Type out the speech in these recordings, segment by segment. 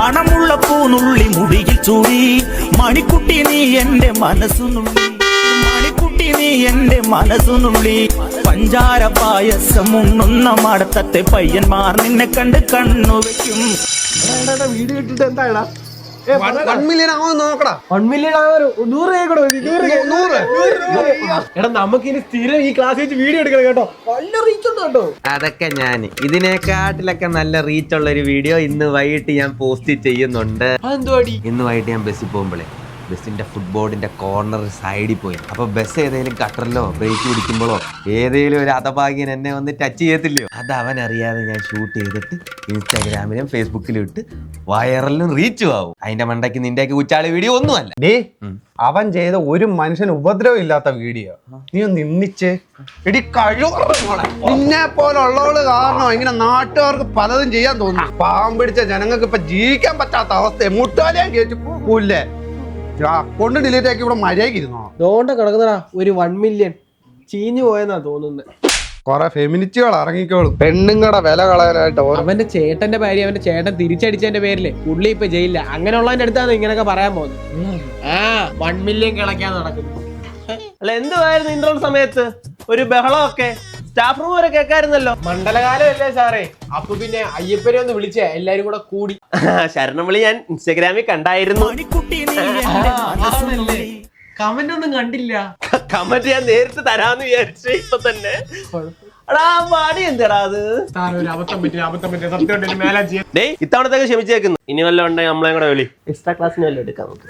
മണമുള്ള പൂനുള്ളി മുടിയിൽ ചൂടി മണിക്കുട്ടി നീ എന്റെ മനസ്സുനുള്ളി മണിക്കുട്ടി നീ എന്റെ മനസ്സുനുള്ളി പഞ്ചാര പായസം ഉണ്ണുന്ന മടത്തത്തെ പയ്യന്മാർ നിന്നെ കണ്ട് കണ്ണു വെക്കും. വീഡിയോ ഇട്ടിട്ട് എന്താടാ 1 മില്യൺ ആവാൻ നോക്കടാ. 1 മില്യൺ ആവാൻ 100 എടാ നമുക്കിനി സ്ഥിരം ഈ ക്ലാസ് വെച്ച് വീഡിയോ എടുക്കണം കേട്ടോ. നല്ല റീച്ച് ഉണ്ട് കേട്ടോ. അതൊക്കെ ഞാൻ ഇതിനെക്കാട്ടിലൊക്കെ നല്ല റീച്ച് ഉള്ള ഒരു വീഡിയോ ഇന്ന് വൈകിട്ട് ഞാൻ പോസ്റ്റ് ചെയ്യുന്നുണ്ട്. അതെന്തുവാടി? ഇന്ന് വൈകിട്ട് ഞാൻ ബസ്സിൽ പോകുമ്പോഴേ ബസ്സിന്റെ ഫുട്ബോർഡിന്റെ കോർണർ സൈഡിൽ പോയി. അപ്പൊ ബസ് ഏതെങ്കിലും കട്ടറിലോ ബ്രേക്ക് പിടിക്കുമ്പോഴോ ഏതെങ്കിലും ഒരു ഹതഭാഗ്യൻ എന്നെ വന്ന് ടച്ച് ചെയ്യത്തില്ലയോ, അത് അവൻ അറിയാതെ ഞാൻ ഷൂട്ട് ചെയ്തിട്ട് ഇൻസ്റ്റാഗ്രാമിലും ഫേസ്ബുക്കിലും ഇട്ട് വൈറലിലും റീച്ചും ആവും. അതിന്റെ മണ്ടയ്ക്ക് നിന്റെയൊക്കെ ഉച്ചാളി വീഡിയോ ഒന്നുമല്ല. അവൻ ചെയ്ത ഒരു മനുഷ്യന് ഉപദ്രവം ഇല്ലാത്ത വീഡിയോ നീ ഒന്ന് നിന്നിച്ചേ. എടി നിന്നെ പോലുള്ളവള് കാരണം ഇങ്ങനെ നാട്ടുകാർക്ക് പലതും ചെയ്യാൻ തോന്നുന്നു. പാവം പിടിച്ച ജനങ്ങൾക്ക് ഇപ്പൊ ജീവിക്കാൻ പറ്റാത്ത അവസ്ഥ. മുട്ടാലിയാൻ കേട്ടു പോലേ അക്കൗണ്ട് ഡിലീറ്റ് ആക്കി ഇവിടെ മര്യാദക്ക് ഇരുന്നോ. ദോണ്ട കിടക്കുന്നടാ ഒരു 1 മില്യൺ ചീഞ്ഞു പോയെന്നാ തോന്നുന്നത്. കൊറേ ഫെമിനിസ്റ്റുകൾ ഇറങ്ങിക്കോളും പെണ്ണുങ്ങളുടെ വില കളയാനായിട്ട്. അവന്റെ ചേട്ടന്റെ ഭാര്യ അവന്റെ ചേട്ടൻ തിരിച്ചടിച്ചതിന്റെ പേരില് പുള്ളി ഇപ്പൊ ജയിലില്ല. അങ്ങനെയുള്ളതിന്റെ അടുത്താണ് ഇങ്ങനെയൊക്കെ പറയാൻ പോകുന്നത്. 1 മില്യൺ കിളയ്ക്കാൻ നടക്കുന്നു. അല്ല എന്തുവായിരുന്നു ഇൻട്രോ സമയത്ത് ഒരു ബഹളമൊക്കെ സ്റ്റാഫ് റൂം വരെ കേൾക്കായിരുന്നല്ലോ. മണ്ഡലകാലം അല്ലേ സാറേ? അപ്പൊ പിന്നെ അയ്യപ്പനെ ഒന്ന് വിളിച്ചേ എല്ലാരും കൂടെ കൂടി. ശരണം വിളി ഞാൻ ഇൻസ്റ്റാഗ്രാമിൽ കണ്ടായിരുന്നു. കമന്റ് ഒന്നും കണ്ടില്ല. കമന്റ് ഞാൻ നേരിട്ട് തരാന്ന് വിചാരിച്ചു ഇപ്പൊ തന്നെ. എടാ പാടി എന്തെടാ അത്? ഇത്തവണത്തേക്ക് ക്ഷമിച്ചേക്കുന്നു. ഇനി വല്ല ഉണ്ടെങ്കിൽ നമ്മളെ കൂടെ വിളി. എക്സ്ട്രാ ക്ലാസ്സിന് വല്ല എടുക്കാം നമുക്ക്.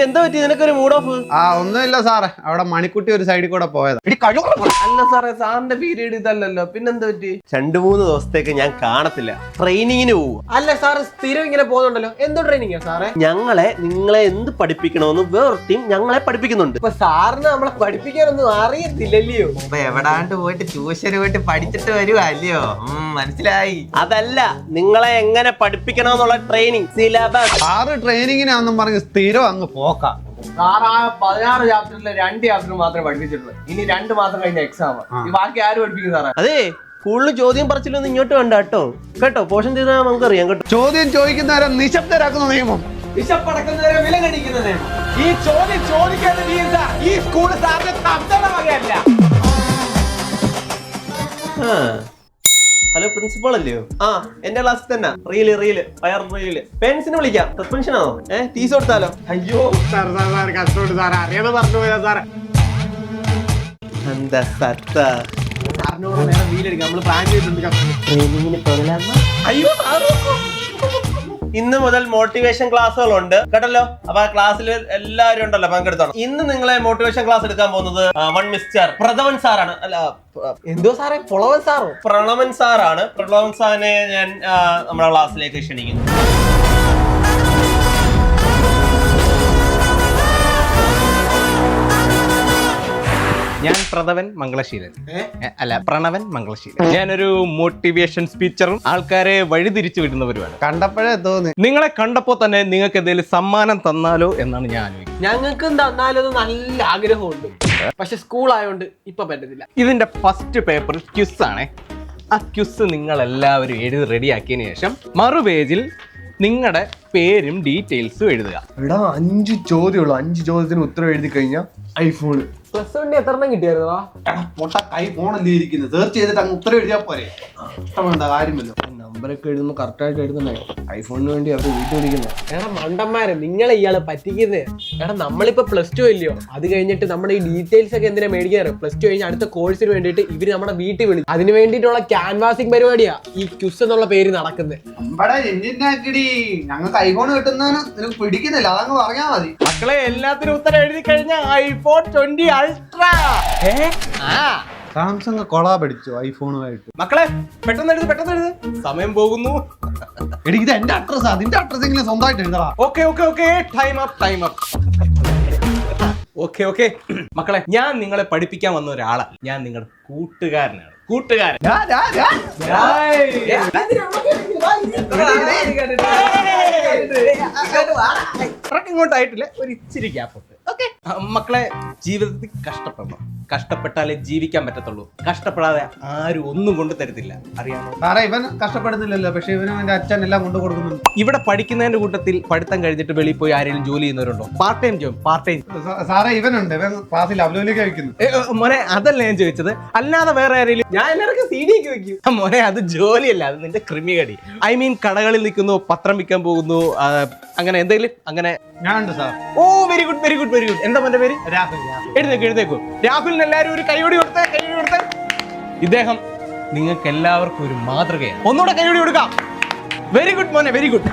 എന്താ പറ്റി നിനക്കൊരു മൂഡ് ഓഫ്? ഒന്നുമില്ല സാറേ, അവിടെ മണിക്കുട്ടി ഒരു സൈഡിൽ കൂടെ പോയത്. അല്ല സാറേ, സാറിന്റെ പീരീഡ് ഇതല്ലല്ലോ, പിന്നെന്താ പറ്റി? 2-3 ദിവസത്തേക്ക് ഞാൻ കാണത്തില്ല, ട്രെയിനിങ്ങിന് പോവും. അല്ല സാറ് സ്ഥിരം ഇങ്ങനെ പോകുന്നുണ്ടല്ലോ, എന്തോ ട്രെയിനിങ്ങാ സാറേ? നിങ്ങളെ എന്ത് പഠിപ്പിക്കണമെന്ന് വേറെ ടീം ഞങ്ങളെ പഠിപ്പിക്കുന്നുണ്ട്. ഇപ്പൊ സാറിന് നമ്മളെ പഠിപ്പിക്കാനൊന്നും അറിയത്തില്ലല്ലയോ? എവിടാണ്ട് പോയിട്ട് ട്യൂഷന് പോയിട്ട് പഠിച്ചിട്ട് വരുവാ അല്ലയോ? മനസ്സിലായി. അതല്ല, നിങ്ങളെ എങ്ങനെ പഠിപ്പിക്കണമെന്നുള്ള ട്രെയിനിങ് സിലബസ്. സാറ് ട്രെയിനിങ്ങിനാന്നും പറഞ്ഞ് സ്ഥിരം അങ്ങ് പോക്കാം. സാർ ആ 16 ചാപ്റ്ററിലെ 2 ചാപ്റ്റർ മാത്രമേ പഠിപ്പിച്ചിട്ടുള്ളൂ. ഇനി 2 മാസം കഴിഞ്ഞ എക്സാം. ബാക്കി ആര് പഠിപ്പിക്കും സാറേ? അതെ, കൂടുതൽ ചോദ്യം പറച്ചിലൊന്നും ഇങ്ങോട്ട് വേണ്ട കേട്ടോ. പോഷൻ ചെയ്താൽ നമുക്കറിയാം കേട്ടോ. ചോദ്യം ചോദിക്കുന്നവരെ നിശബ്ദരാക്കുന്ന നിയമം, വിശപ്പടക്കുന്നവരെ വില കണിക്കുന്ന നിയമം. ഈ ചോദ്യം ചോദിക്കാതെ ഈ സ്കൂൾ സാറിന് തന്തവകയല്ല. ഹലോ പ്രിൻസിപ്പൾ അല്ലയോ? എന്റെ ക്ലാസ്സിൽ തന്നെ റീല് ഫയർ റീല്. പേരൻസിനെ വിളിക്കാം. സസ്പെൻഷൻ ആണോ? ടീസ് കൊടുത്താലോ? അയ്യോ കഷ്ടോട്ട് സാറേ, അറിയാതെ പറഞ്ഞു പോയാ സാറേ. എന്താ സത്ത സാറിനോട് നേരെ വീലെടുക്കാം. നമ്മള് പ്ലാൻ ചെയ്തിട്ടുണ്ട്. അയ്യോ ഇന്ന് മുതൽ മോട്ടിവേഷൻ ക്ലാസ്സുകളുണ്ട് കേട്ടല്ലോ. അപ്പൊ ആ ക്ലാസ്സിൽ എല്ലാവരും ഉണ്ടല്ലോ, പങ്കെടുത്തോണം. ഇന്ന് നിങ്ങളെ മോട്ടിവേഷൻ ക്ലാസ് എടുക്കാൻ പോകുന്നത് മിസ്റ്റർ പ്രഥമൻ സാറാണ്. അല്ല, എന്തോ സാറേ? പ്രണവൻ സാറോ? പ്രണവൻ സാറാണ്. പ്രണവൻ സാറിനെ ഞാൻ നമ്മുടെ ക്ലാസ്സിലേക്ക് ക്ഷണിക്കുന്നു. ഞാൻ പ്രണവൻ മംഗളശീലൻ. പ്രണവൻ മംഗളശീലൻ. ഞാനൊരു മോട്ടിവേഷൻ സ്പീച്ചറും ആൾക്കാരെ വഴിതിരിച്ചു വിടുന്നവരുമാണ്. കണ്ടപ്പോഴേ തോന്നി. നിങ്ങളെ കണ്ടപ്പോ തന്നെ നിങ്ങൾക്ക് എന്തെങ്കിലും സമ്മാനം തന്നാലോ എന്നാണ് ഞാൻ ആലോചിക്കുന്നത്. ഞങ്ങൾക്ക് തന്നാലൊന്നും നല്ല ആഗ്രഹമുണ്ട്, പക്ഷെ സ്കൂൾ ആയതുകൊണ്ട് ഇപ്പൊ പറ്റത്തില്ല. ഇതിന്റെ ഫസ്റ്റ് പേപ്പർ ക്യുസ് ആണ്. ആ ക്യുസ് നിങ്ങൾ എല്ലാവരും എഴുതി റെഡിയാക്കിയതിനു ശേഷം മറുപേജിൽ നിങ്ങളുടെ പേരും ഡീറ്റെയിൽസും എഴുതുക. എടാ 5 ചോദ്യമുള്ളൂ. 5 ചോദ്യത്തിന് ഉത്തരം എഴുതി കഴിഞ്ഞാൽ ഐഫോൺ. പ്ലസ് 1 എത്രണ്ണം കിട്ടിയായിരുന്നോ? ഐഫോണല്ലേ ഇരിക്കുന്നത്, സെർച്ച് ചെയ്തിട്ട് അങ്ങ് ഉത്തരം എഴുതിയാ പോരെ. ഇഷ്ടമുണ്ട കാര്യമല്ലോ. നമ്പറൊക്കെ എഴുതുമ്പോൾ കറക്റ്റായിട്ട് എഴുതണേ. ഐഫോണിന് വേണ്ടി അവർ വീട്ടിൽ വിളിക്കുന്നത്. എടാ മണ്ടന്മാരെ, നിങ്ങളെ ഇയാളെ പറ്റിക്കുന്നേ. എടാ നമ്മളിപ്പോ +2 ഇല്ലയോ, അത് കഴിഞ്ഞിട്ട് നമ്മുടെ ഈ ഡീറ്റെയിൽസ് ഒക്കെ എന്തിനാ മേടിക്കാറ്? +2 കഴിഞ്ഞ് അടുത്ത കോഴ്സിന് വേണ്ടിയിട്ട് ഇവര് നമ്മുടെ വീട്ടിൽ വിളിക്കും. അതിന് വേണ്ടിയിട്ടുള്ള ക്യാൻവാസിംഗ് പരിപാടിയാ ഈ ക്യുസ് എന്നുള്ള പേര് നടക്കുന്നത്. ഞങ്ങൾക്ക് ഐഫോൺ കിട്ടുന്നതിന് നിനക്ക് പിടിക്കുന്നില്ല, അതങ്ങ് പറഞ്ഞാ മതി. മക്കളെ, എല്ലാത്തിനും ഉത്തരം എഴുതി കഴിഞ്ഞാൽ ഐഫോൺ 20 അൾട്രാ. സാംസങ് കൊളാ പഠിച്ചു ഐഫോണുമായിട്ട്. മക്കളെ പെട്ടെന്ന് എഴുത്, സമയം പോകുന്നു. ഇത് എന്റെ അഡ്രസ്സാ, അതിന്റെ അഡ്രസ് എങ്കിലും സ്വന്തമായിട്ട് എഴുതടാ. Okay, time up. ഓക്കെ മക്കളെ, ഞാൻ നിങ്ങളെ പഠിപ്പിക്കാൻ വന്ന ഒരാളാണ്. ഞാൻ നിങ്ങളുടെ കൂട്ടുകാരനാണ്. ഇങ്ങോട്ടായിട്ടില്ല, ഒരു ഇച്ചിരി ഗ്യാപ്പ് ഉണ്ട്. മക്കളെ ജീവിതത്തിൽ കഷ്ടപ്പെടണം. കഷ്ടപ്പെട്ടാലേ ജീവിക്കാൻ പറ്റത്തുള്ളൂ. കഷ്ടപ്പെടാതെ ആരും ഒന്നും കൊണ്ടു തരത്തില്ല, അറിയാമോ? സാറേ ഇവൻ കഷ്ടപ്പെടുന്നില്ലല്ലോ, പക്ഷെ ഇവനും എന്റെ അച്ഛൻ എല്ലാം കൊണ്ടു കൊടുക്കുന്നുണ്ട്. ഇവിടെ പഠിക്കുന്നതിന്റെ കൂട്ടത്തിൽ പഠിത്തം കഴിഞ്ഞിട്ട് വെളിയിൽ പോയി ആരെങ്കിലും ജോലി ചെയ്യുന്നവരുണ്ടോ? Part time job, part time. സാറേ ഇവനുണ്ട്, ഇവൻ ക്ലാസ്സിൽ അവലോലിക്ക് കഴിക്കുന്നു. മോനെ അതല്ല ഞാൻ ചോദിച്ചത്, അല്ലാതെ വേറെ ആരെങ്കിലും? ഞാൻ എല്ലാവർക്കും CD ഒക്കെ വെക്കും. മോനെ അത് ജോലിയല്ല, അത് നിന്റെ ക്രിമികടി. ഐ മീൻ കടകളിൽ നിൽക്കുന്നു, പത്രം വിൽക്കാൻ പോകുന്നു, അങ്ങനെ എന്തെങ്കിലും അങ്ങനെ. ഞാനുണ്ട് sir. Oh very good very good very good. എന്താ മോന്റെ പേര്? രാഹുൽ. എഴുന്നേക്കൂ. രാഹുലിന് എല്ലാവരും ഒരു കൈയോടി കൊടുത്തേ. ഇദ്ദേഹം നിങ്ങൾക്ക് എല്ലാവർക്കും ഒരു മാതൃകയാണ്. ഒന്നുകൂടെ കൈയോടി കൊടുക്കാം. വെരി ഗുഡ് മോനെ, വെരി ഗുഡ്.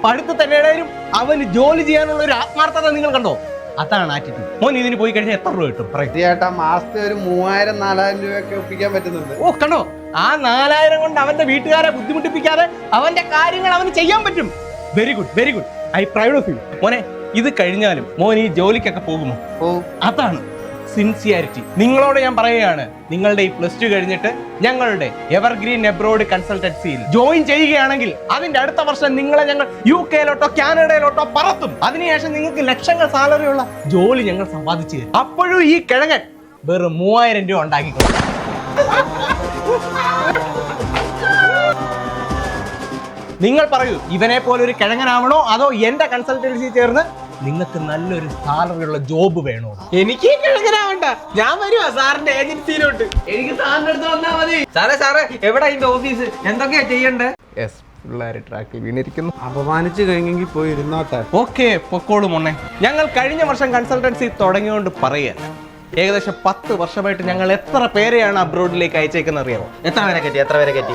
പഠിത്തം തന്നെയാണേലും അവന് ജോലി ചെയ്യാനുള്ള ഒരു ആത്മാർത്ഥത നിങ്ങൾ കണ്ടോ? അതാണ് ആറ്റിറ്റ്യൂഡ്. മോൻ ഇതിന് പോയി കഴിഞ്ഞാൽ എത്ര രൂപ കിട്ടും? ചേട്ടാ മാസത്തെ ഒരു 3000-4000 രൂപയൊക്കെ ഒപ്പിക്കാൻ പറ്റുന്നുണ്ട്. ഓ കണ്ടോ, ആ 4000 കൊണ്ട് അവന്റെ വീട്ടുകാരെ ബുദ്ധിമുട്ടിപ്പിക്കാതെ അവന്റെ കാര്യങ്ങൾ അവന് ചെയ്യാൻ പറ്റും. Very good very good. I pride of you. മോനെ ഇത് കഴിഞ്ഞാലും മോൻ ഈ ജോലിക്കൊക്കെ പോകുമോ? അതാണ് സിൻസിയാരിറ്റി. നിങ്ങളോട് ഞാൻ പറയുകയാണ്, നിങ്ങളുടെ ഈ +2 കഴിഞ്ഞിട്ട് ഞങ്ങളുടെ എവർഗ്രീൻ എബ്രോഡ് കൺസൾട്ടൻസിയിൽ ജോയിൻ ചെയ്യുകയാണെങ്കിൽ അതിന്റെ അടുത്ത വർഷം നിങ്ങളെ ഞങ്ങൾ UK-ലോട്ടോ കാനഡയിലോട്ടോ പറത്തും. അതിനുശേഷം നിങ്ങൾക്ക് ലക്ഷങ്ങൾ സാലറി ഉള്ള ജോലി ഞങ്ങൾ സമ്പാദിച്ചു തരും. അപ്പോഴും ഈ കിഴങ്ങൻ വെറും 3000 രൂപ ഉണ്ടാക്കിക്കൊള്ളു. നിങ്ങൾ പറയൂ, ഇവനെ പോലെ ഒരു കിഴങ്ങനാവണോ അതോ എന്റെ കൺസൾട്ടൻസി ചേർന്ന് നിങ്ങൾക്ക് നല്ലൊരു സാലറി ഉള്ള ജോബ് വേണോ? എനിക്ക് കിഴങ്ങനാവണ്ട, ഞാൻ വരുവാ സാറിന്റെ ഏജൻസിയിലോട്ട്. എനിക്ക് സാറിന്റെ അടുത്ത് വന്നാ മതി. സാറേ എവിടെ അതിന്റെ ഓഫീസ്? എന്തൊക്കെയാ ചെയ്യണ്ടേ? യെസ്, പിള്ളേര് ട്രാക്കിൽ വീണിരിക്കുന്നു. അപമാനിച്ചു കഴിഞ്ഞെങ്കിൽ പോയി ഇരുന്നോട്ടെ. ഓക്കെ, പൊക്കോളൂ മോനെ. ഞങ്ങൾ കഴിഞ്ഞ വർഷം കൺസൾട്ടൻസി തുടങ്ങിയോണ്ട് പറയുക, ഏകദേശം 10 വർഷമായിട്ട് ഞങ്ങൾ എത്ര പേരെയാണ് അബ്രോഡിലേക്ക് അയച്ചേക്കുന്നത് അറിയാമോ? എത്ര പേരെ കയറ്റി?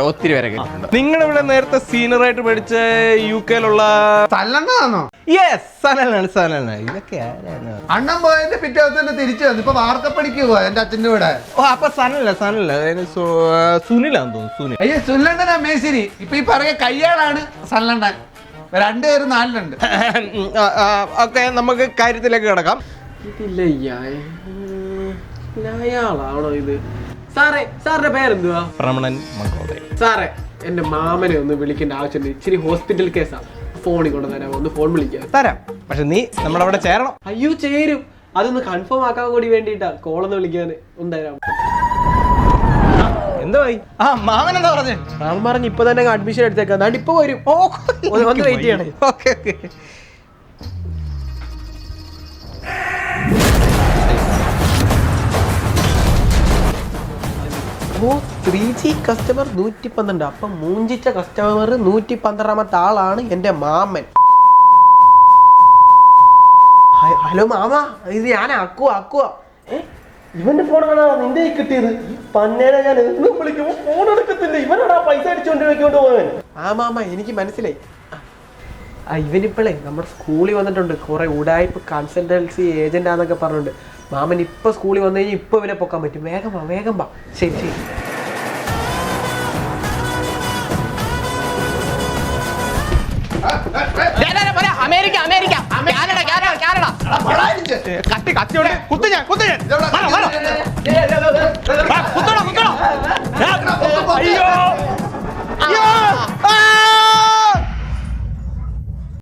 ഒത്തിരി പേരെ കേട്ടിട്ടുണ്ട്. നിങ്ങളിവിടെ നേരത്തെ സീനിയറായിട്ട് പഠിച്ച UK-ലുള്ള തല്ലണ്ണാണോ? യെസ്, സനലാണ്. ഇതൊക്കെ ആരാണ്? അണ്ണൻ പോയതിന്റെ പിറ്റേ ദിവസം തന്നെ തിരിച്ചു വന്നു. ഇപ്പൊ വാർക്കപ്പടിക്ക് പോവാ എന്റെ അച്ഛന്റെ കൂടെ. ഓ അപ്പൊ സനല്ല, സുനിലാന്ന് തോന്നുന്നു. സുനിൽ. അയ്യോ സുല്ലണ്ടനാ മേശിരി. ഇപ്പൊ ഈ പറയ കയ്യാളാണ് സല്ലണ്ടൻ. 2 പേര് 4 ഓക്കെ, നമുക്ക് കാര്യത്തിലേക്ക് കിടക്കാം. ഇതില്ല അയാളാണോ ഇത്? സാറിന്റെ പേരെന്തുവാ? രമണൻ മങ്കോദരൻ. സാറേ എന്റെ മാമനെ ഒന്ന് വിളിക്കേണ്ട ആവശ്യമുണ്ട്. ഇച്ചിരി ഹോസ്പിറ്റൽ കേസാണ്. ഫോണിൽ കൊണ്ടുതരാമോ? ഒന്ന് ഫോൺ വിളിക്കാം. തരാം, പക്ഷെ നീ നമ്മളവിടെ ചേരണം. അയ്യോ ചേരും. അതൊന്ന് കൺഫേം ആക്കാൻ കൂടി വേണ്ടിട്ടാ കോളൊന്ന് വിളിക്കാൻ. ഉണ്ടാരാം. എന്തായി? മാമൻ എന്താ പറഞ്ഞേ? മാമൻ പറഞ്ഞ് ഇപ്പൊ തന്നെ അഡ്മിഷൻ എടുത്തേക്കാം. അതുകൊണ്ട് ഇപ്പൊ വരും. ഒന്ന് വെയിറ്റ് ചെയ്യണേ. ഓക്കെ. ഓ 3G കസ്റ്റമർ 112. അപ്പൊ മൂഞ്ചിച്ച കസ്റ്റമർ 112ാമത്തെ ആളാണ് എന്റെ മാമൻ. ഹലോ മാമ, ഇത് ഞാൻ അക്കുവ. ഇവന്റെ ഫോണാണ് നിന്റെ കിട്ടിയത്. പന്നേനെ ഞാൻ എന്നും വിളിക്കുമ്പോ ഫോൺ എടുക്കത്തില്ല. ഇവനാണ് പൈസ അടിച്ചുകൊണ്ട് വെക്കൊണ്ട് പോയവൻ. മാമ എനിക്ക് മനസ്സിലായി. ഇവനിപ്പോഴേ നമ്മുടെ സ്കൂളിൽ വന്നിട്ടുണ്ട്. കുറെ ഉടായ്പ കൺസൾട്ടൻസി ഏജന്റ് ആന്നൊക്കെ പറഞ്ഞിട്ടുണ്ട്. മാമൻ ഇപ്പൊ സ്കൂളിൽ വന്നു കഴിഞ്ഞാൽ ഇപ്പൊ ഇവനെ പൊക്കാൻ പറ്റും. വേഗം വാ. ശരി. America Canada. കത്തിയോടെ കുത്തു ഞാൻ.